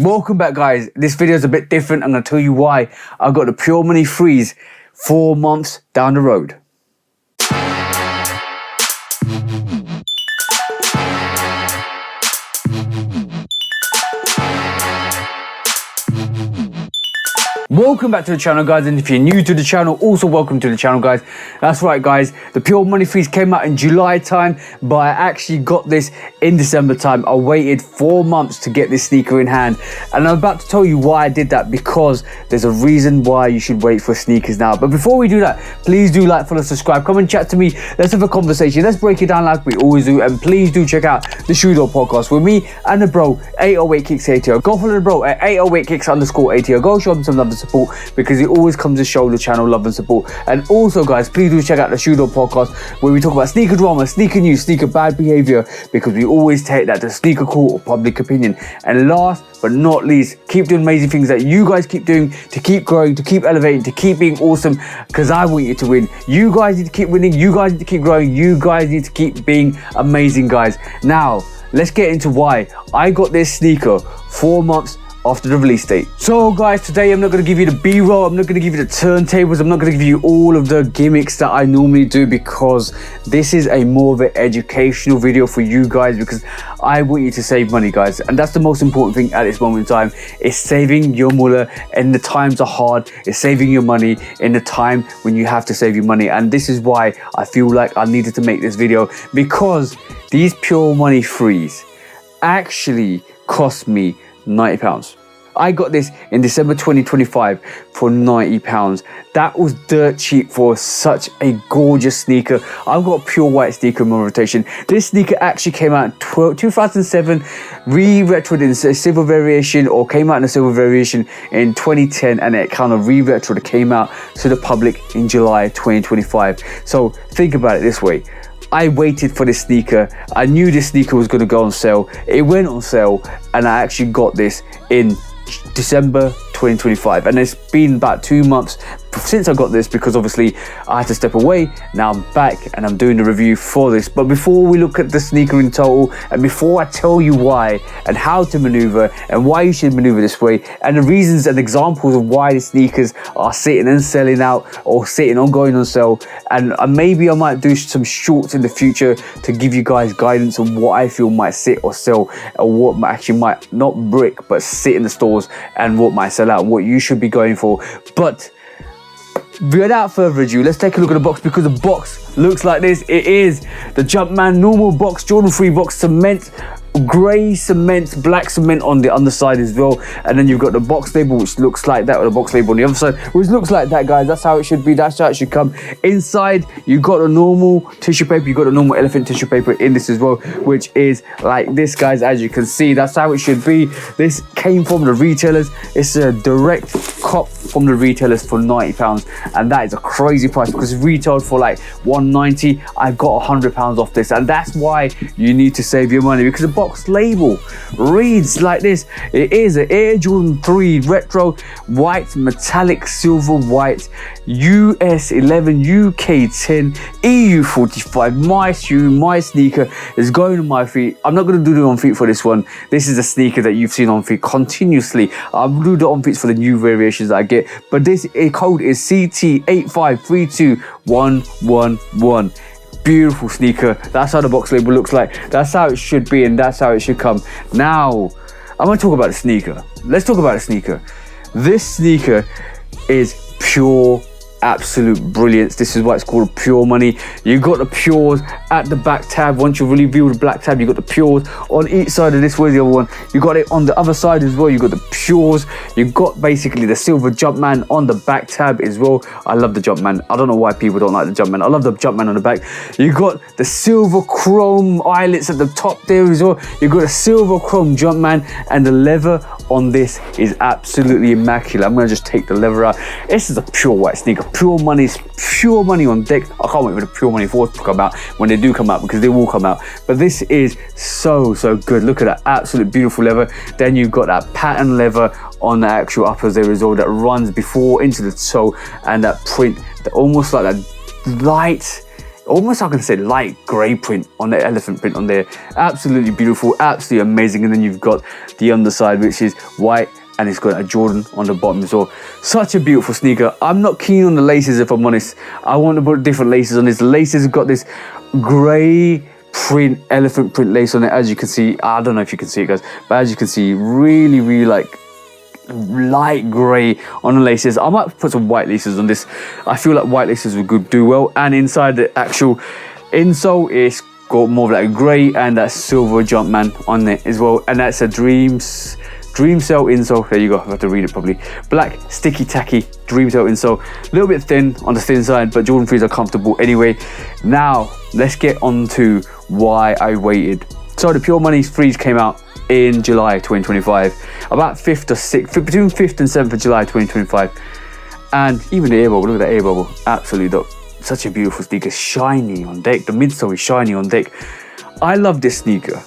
Welcome back, guys. This video is a bit different. I'm going to tell you why I got the Pure Money freeze 4 months down the road. Welcome back to the channel, guys, and if you're new to the channel, also welcome to the channel, guys. That's right, guys, the Pure Money freeze came out in July time, but I actually got this in December time. I waited 4 months to get this sneaker in hand, and I'm about to tell you why I did that, because there's a reason why you should wait for sneakers now. But before we do that, please do like, follow, subscribe, come and chat to me. Let's have a conversation. Let's break it down like we always do, and please do check out the Shoe Dog podcast with me and the bro 808 Kicks ATO. Go follow the bro at 808 Kicks _ ATO. Go show him some love and support, because it always comes to show the channel love and support. And also, guys, please do check out the Shoe Dog podcast, where we talk about sneaker drama, sneaker news, sneaker bad behavior, because we always take that to sneaker court or public opinion. And last but not least, keep doing amazing things that you guys keep doing to keep growing, to keep elevating, to keep being awesome, because I want you to win. You guys need to keep winning. You guys need to keep growing. You guys need to keep being amazing, guys. Now let's get into why I got this sneaker 4 months after the release date. So guys, today I'm not going to give you the B-roll, I'm not going to give you the turntables, I'm not going to give you all of the gimmicks that I normally do, because this is a more of an educational video for you guys, because I want you to save money, guys, and that's the most important thing at this moment in time. Is saving your mullah and the times are hard. It's saving your money in the time when you have to save your money, and this is why I feel like I needed to make this video, because these Pure Money frees actually cost me £90. I got this in December 2025 for £90. That was dirt cheap for such a gorgeous sneaker. I've got a pure white sneaker in my rotation. This sneaker actually came out in 2007, re-retroed in a silver variation, or came out in a silver variation in 2010, and it kind of re-retroed, came out to the public in July 2025. So think about it this way. I waited for this sneaker. I knew this sneaker was going to go on sale. It went on sale, and I actually got this in December 2025, and it's been about 2 months since I got this, because obviously I had to step away. Now I'm back and I'm doing the review for this. But before we look at the sneaker in total, and before I tell you why and how to maneuver and why you should maneuver this way, and the reasons and examples of why the sneakers are sitting and selling out, or sitting on going on sale, and maybe I might do some shorts in the future to give you guys guidance on what I feel might sit or sell, or what actually might not brick but sit in the stores, and what might sell out, what you should be going for. But without further ado, let's take a look at the box, because the box looks like this. It is the Jumpman normal box, Jordan 3 box, cement, grey cement, black cement on the underside as well, and then you've got the box label, which looks like that, or the box label on the other side, which looks like that, guys. That's how it should be. That's how it should come. Inside, you got a normal tissue paper. You got a normal elephant tissue paper in this as well, which is like this, guys. As you can see, that's how it should be. This came from the retailers. It's a direct cop from the retailers for £90, and that is a crazy price, because it's retailed for like £190. I got £100 off this, and that's why you need to save your money, because the box label reads like this. It is an Air Jordan 3 retro white, metallic silver white, US 11, UK 10, EU 45. My shoe, my sneaker is going on my feet. I'm not going to do the on feet for this one. This is a sneaker that you've seen on feet continuously. I'll do the on feet for the new variations that I get, but this code is CT8532111. Beautiful sneaker. That's how the box label looks like. That's how it should be, and that's how it should come. Now I'm going to talk about the sneaker. Let's talk about the sneaker. This sneaker is pure absolute brilliance. This is why it's called Pure Money. You got the Pures at the back tab. Once you reveal the black tab, you got the Pures on each side of this. Where's the other one? You got it on the other side as well. You got the Pures. You got basically the silver Jumpman on the back tab as well. I love the Jumpman. I don't know why people don't like the Jumpman. I love the Jumpman on the back. You got the silver chrome eyelets at the top there as well. You got a silver chrome Jumpman, and the leather on this is absolutely immaculate. I'm gonna just take the leather out. This is a pure white sneaker. Pure Money, Pure Money on deck. I can't wait for the Pure Money 4 to come out, when they do come out, because they will come out. But this is so good. Look at that absolute beautiful leather. Then you've got that pattern leather on the actual uppers there as well, that runs before into the toe, and that print, that almost like that light almost I can say light grey print on the elephant print on there. Absolutely beautiful, absolutely amazing. And then you've got the underside, which is white, and it's got a Jordan on the bottom as well. Such a beautiful sneaker. I'm not keen on the laces, if I'm honest. I want to put different laces on this. The laces have got this grey print, elephant print lace on it, as you can see. I don't know if you can see it, guys, but as you can see, really, really like light grey on the laces. I might put some white laces on this. I feel like white laces would do well. And inside the actual insole, it's got more of like grey and that silver Jumpman on it as well. And that's a Dream Cell insole. There you go, I have to read it properly. Black, sticky, tacky, Dream Cell insole. A little bit thin on the thin side, but Jordan 3s are comfortable anyway. Now, let's get on to why I waited. So the Pure Money 3s came out in July 2025. About 5th or 6th, between 5th and 7th of July 2025. And even the air bubble, look at that air bubble. Absolutely dope. Such a beautiful sneaker, shiny on deck. The midsole is shiny on deck. I love this sneaker.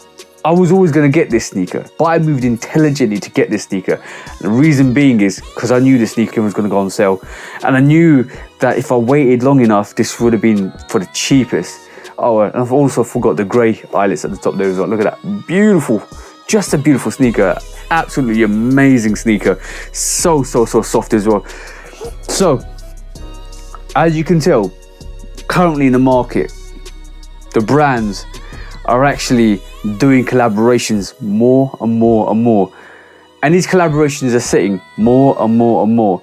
I was always going to get this sneaker, but I moved intelligently to get this sneaker. The reason being is because I knew the sneaker was going to go on sale, and I knew that if I waited long enough, this would have been for the cheapest. Oh, and I've also forgot the grey eyelets at the top there as well. Look at that, beautiful, just a beautiful sneaker. Absolutely amazing sneaker. So soft as well. So, as you can tell, currently in the market, the brands are actually doing collaborations more and more and more. And these collaborations are sitting more and more and more.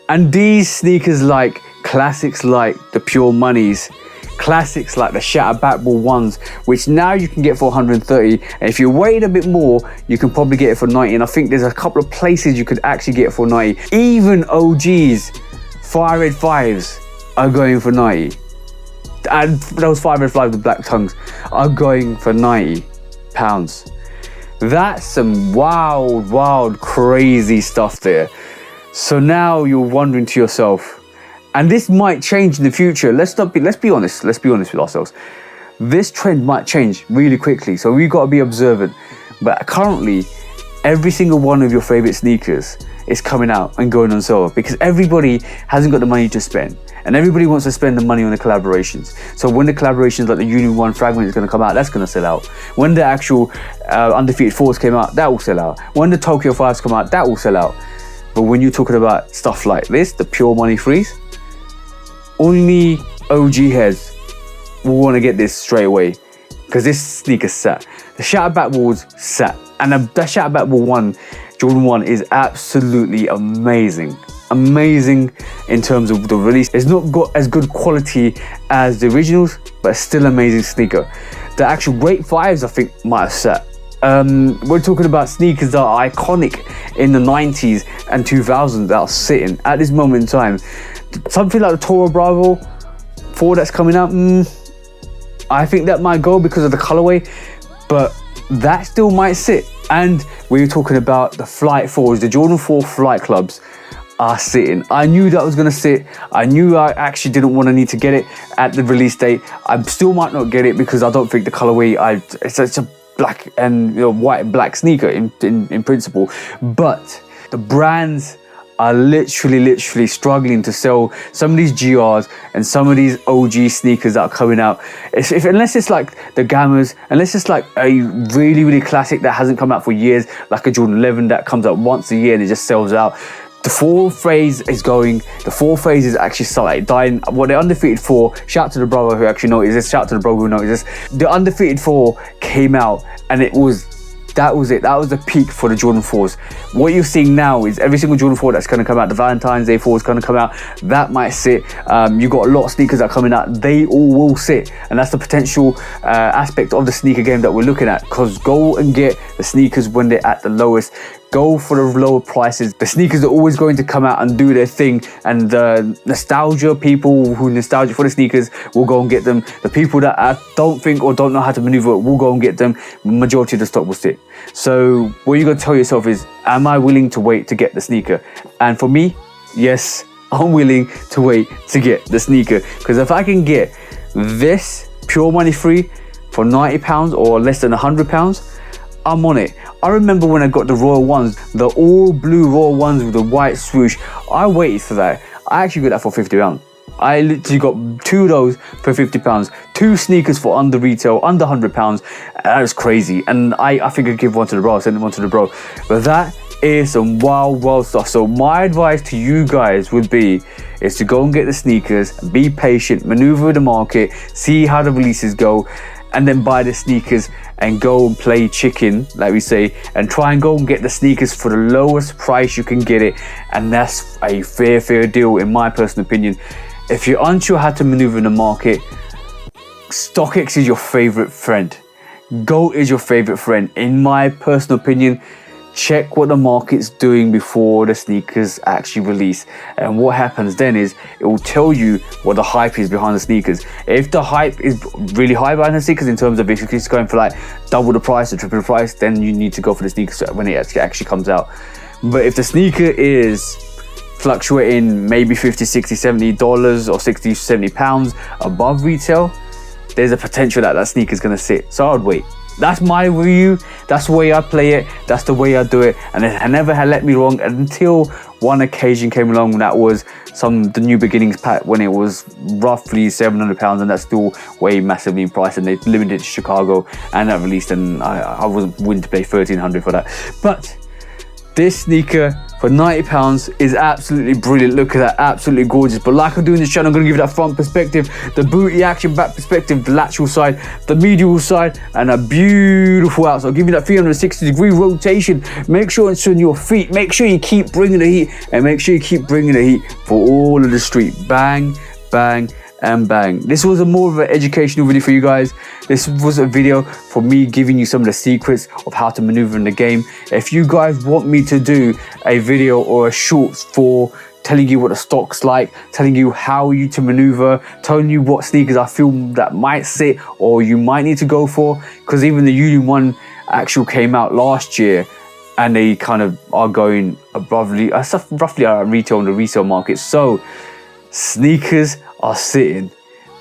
And these sneakers, like classics like the Pure Moneys, classics like the Shatter Backball ones, which now you can get for 130. And if you wait a bit more, you can probably get it for 90. And I think there's a couple of places you could actually get it for 90. Even OGs, Fire Red 5s are going for 90. And those Fire Red 5s with black tongues are going for £90. That's some wild, crazy stuff there. So now you're wondering to yourself, and this might change in the future. Let's be honest with ourselves. This trend might change really quickly, so we've got to be observant. But currently, every single one of your favorite sneakers is coming out and going on sale because everybody hasn't got the money to spend. And everybody wants to spend the money on the collaborations. So when the collaborations like the Union 1 Fragment is going to come out, that's going to sell out. When the actual Undefeated 4s came out, that will sell out. When the Tokyo 5s come out, that will sell out. But when you're talking about stuff like this, the Pure Money 3s, only OG heads will want to get this straight away because this sneaker's sat. The Shatter Backball's sat. And the Shatter Backball 1, Jordan 1 is absolutely amazing. Amazing in terms of the release. It's not got as good quality as the originals, but still amazing sneaker. The actual Great 5s I think might have sat. We're talking about sneakers that are iconic in the 90s and 2000s that are sitting at this moment in time. Something like the Toro Bravo 4 that's coming out, I think that might go because of the colorway, but that still might sit. And we were talking about the Flight 4s, the Jordan 4 Flight Clubs are sitting. I knew that was going to sit. I knew I actually didn't want to need to get it at the release date. I still might not get it because I don't think the colorway, it's a black and white and black sneaker in principle. But the brands are literally struggling to sell some of these GRs and some of these OG sneakers that are coming out. Unless it's like the Gammas, unless it's like a really classic that hasn't come out for years, like a Jordan 11 that comes out once a year and it just sells out. The 4 phase is going. The 4 phase is actually like dying. Well, the Undefeated 4, shout out to the brother who actually noticed this, shout out to the brother who noticed this. The Undefeated 4 came out and that was it. That was the peak for the Jordan 4s. What you're seeing now is every single Jordan 4 that's going to come out, the Valentine's Day 4 is going to come out, that might sit. You've got a lot of sneakers that are coming out, they all will sit. And that's the potential aspect of the sneaker game that we're looking at, because go and get the sneakers when they're at the lowest. Go for the lower prices. The sneakers are always going to come out and do their thing, and the nostalgia people who nostalgic for the sneakers will go and get them. The people that don't think or don't know how to maneuver will go and get them. Majority of the stock will sit. So what you got to tell yourself is, am I willing to wait to get the sneaker? And for me, yes, I'm willing to wait to get the sneaker, because if I can get this Pure Money 3 for £90 or less than £100, I'm on it. I remember when I got the Royal ones, the all blue Royal ones with the white swoosh, I waited for that. I actually got that for £50. I literally got 2 of those for £50. 2 sneakers for under retail, under £100. That was crazy. And I think I'd give one to the bro. I sent one to the bro. But that is some wild stuff. So my advice to you guys would be is to go and get the sneakers, be patient, maneuver the market, see how the releases go, and then buy the sneakers and go and play chicken, like we say, and try and go and get the sneakers for the lowest price you can get it. And that's a fair deal in my personal opinion. If you're unsure how to maneuver in the market, StockX is your favorite friend. GOAT is your favorite friend. In my personal opinion, check what the market's doing before the sneakers actually release. And what happens then is it will tell you what the hype is behind the sneakers. If the hype is really high behind the sneakers in terms of if it's going for like double the price or triple the price, then you need to go for the sneakers when it actually comes out. But if the sneaker is fluctuating maybe $50, $60, $70 or $60, £70 above retail, there's a potential that that sneaker is going to sit. So I'd wait. That's my review. That's the way I play it. That's the way I do it. And it never had let me wrong until one occasion came along. That was the New Beginnings pack when it was roughly £700, and that's still way massively in price. And they limited it to Chicago, and that released, and I wasn't willing to pay $1,300 for that. But this sneaker for £90 is absolutely brilliant. Look at that, absolutely gorgeous. But like I do in this channel, I'm going to give you that front perspective, the booty action back perspective, the lateral side, the medial side, and a beautiful outside. I'll give you that 360-degree rotation. Make sure it's on your feet. Make sure you keep bringing the heat, and make sure you keep bringing the heat for all of the street. Bang, bang, and bang. This was more of an educational video for you guys. This was a video for me giving you some of the secrets of how to maneuver in the game. If you guys want me to do a video or a shorts for telling you what the stock's like, telling you how you to maneuver, telling you what sneakers I feel that might sit or you might need to go for, because even the Union 1 actual came out last year and they kind of are going roughly around retail in the resale market. So sneakers are sitting.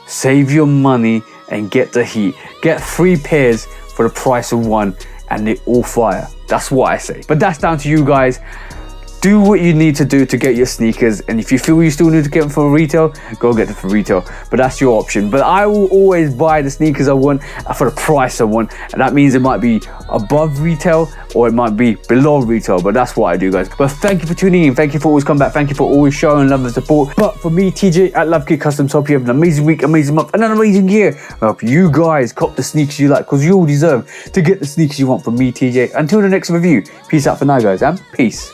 Save your money and get the heat. Get 3 pairs for the price of 1 and they all fire. That's what I say. But that's down to you guys. Do what you need to do to get your sneakers, and if you feel you still need to get them for retail, go get them for retail. But that's your option. But I will always buy the sneakers I want for the price I want, and that means it might be above retail or it might be below retail. But that's what I do, guys. But thank you for tuning in. Thank you for always coming back. Thank you for always showing love and support. But for me, TJ at Love Kid Customs, hope you have an amazing week, amazing month, and an amazing year. I hope you guys cop the sneakers you like, because you all deserve to get the sneakers you want. From me, TJ. Until the next review, peace out for now, guys, and peace.